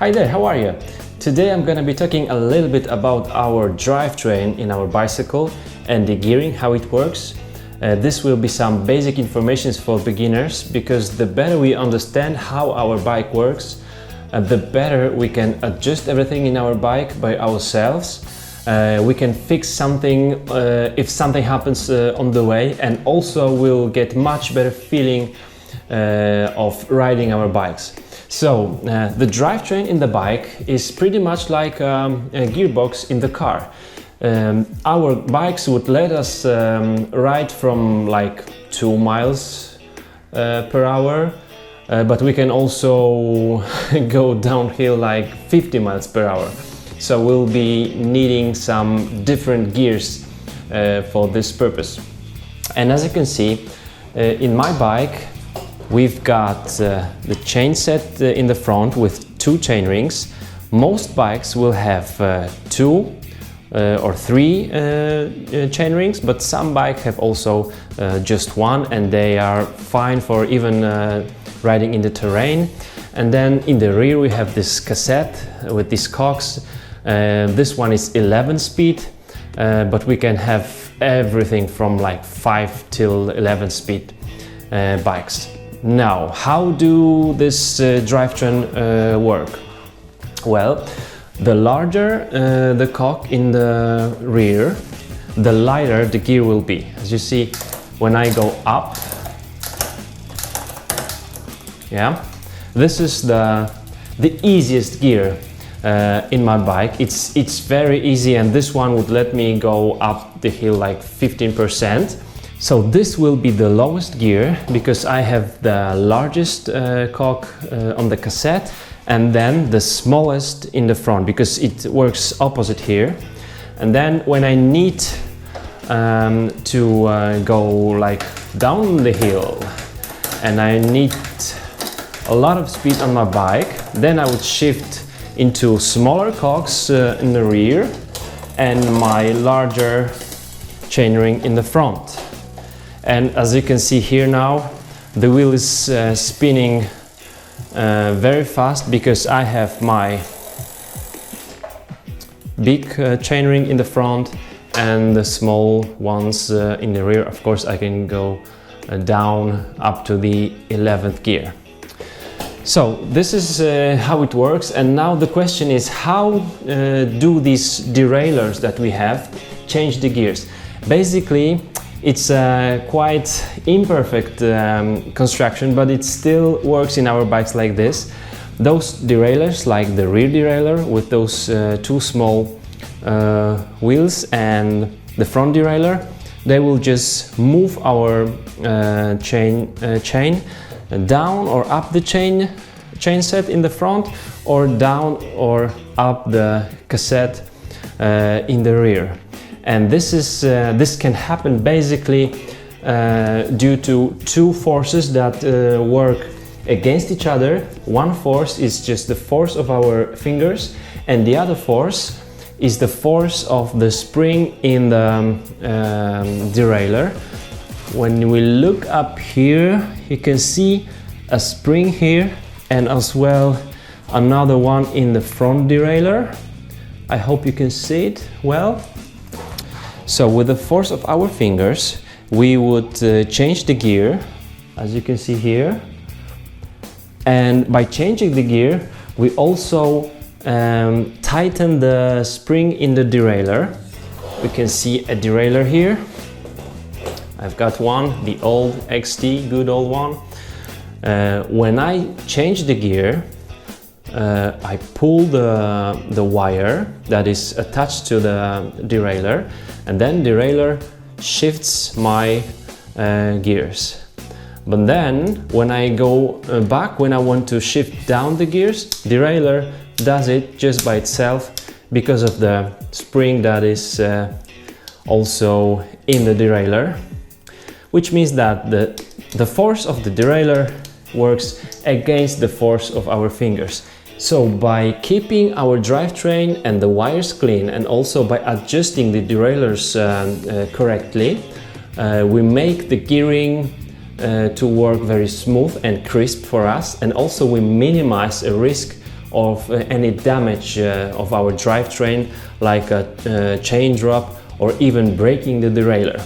Hi there, how are you? Today I'm gonna be talking a little bit about our drivetrain in our bicycle and the gearing, how it works. This will be some basic information for beginners, because the better we understand how our bike works, the better we can adjust everything in our bike by ourselves. We can fix something if something happens on the way, and also we'll get much better feeling of riding our bikes. So the drivetrain in the bike is pretty much like a gearbox in the car. Our bikes would let us ride from like 2 miles per hour, but we can also go downhill like 50 miles per hour. So we'll be needing some different gears for this purpose. And as you can see, in my bike, we've got the chain set in the front with 2 chain rings. Most bikes will have 2 or 3 chain rings, but some bikes have also just 1, and they are fine for even riding in the terrain. And then in the rear we have this cassette with these cogs. This one is 11 speed, but we can have everything from like 5 till 11 speed bikes. Now, how do this drivetrain work? Well, the larger the cog in the rear, the lighter the gear will be. As you see, when I go up, yeah, this is the easiest gear in my bike. It's very easy, and this one would let me go up the hill like 15%. So this will be the lowest gear, because I have the largest cog on the cassette, and then the smallest in the front, because it works opposite here. And then when I need to go like down the hill and I need a lot of speed on my bike, then I would shift into smaller cogs in the rear and my larger chainring in the front. And as you can see here now, the wheel is spinning very fast, because I have my big chainring in the front and the small ones in the rear. Of course, I can go down up to the 11th gear. So this is how it works. And now the question is, how do these derailleurs that we have change the gears? Basically, it's a quite imperfect construction, but it still works in our bikes like this. Those derailleurs, like the rear derailleur with those 2 small wheels, and the front derailleur, they will just move our chain down or up the chain set in the front, or down or up the cassette in the rear. And this can happen basically due to 2 forces that work against each other. One force is just the force of our fingers, and the other force is the force of the spring in the derailleur. When we look up here, you can see a spring here, and as well another one in the front derailleur. I hope you can see it well. So with the force of our fingers, we would change the gear, as you can see here. And by changing the gear, we also tighten the spring in the derailleur. We can see a derailleur here. I've got one, the old XT, good old one. When I change the gear, I pull the wire that is attached to the derailleur, and then derailleur shifts my gears. But then when I go back, when I want to shift down the gears, derailleur does it just by itself, because of the spring that is also in the derailleur, which means that the force of the derailleur works against the force of our fingers. So by keeping our drivetrain and the wires clean, and also by adjusting the derailleurs correctly, we make the gearing to work very smooth and crisp for us, and also we minimize a risk of any damage of our drivetrain, like a chain drop or even breaking the derailleur.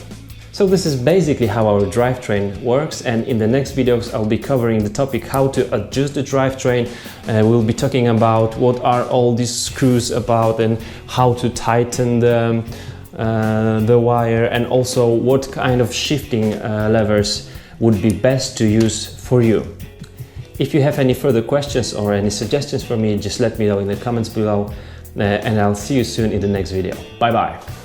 So this is basically how our drivetrain works, and in the next videos I'll be covering the topic how to adjust the drivetrain. We'll be talking about what are all these screws about and how to tighten the wire, and also what kind of shifting levers would be best to use for you. If you have any further questions or any suggestions for me, just let me know in the comments below, and I'll see you soon in the next video. Bye bye!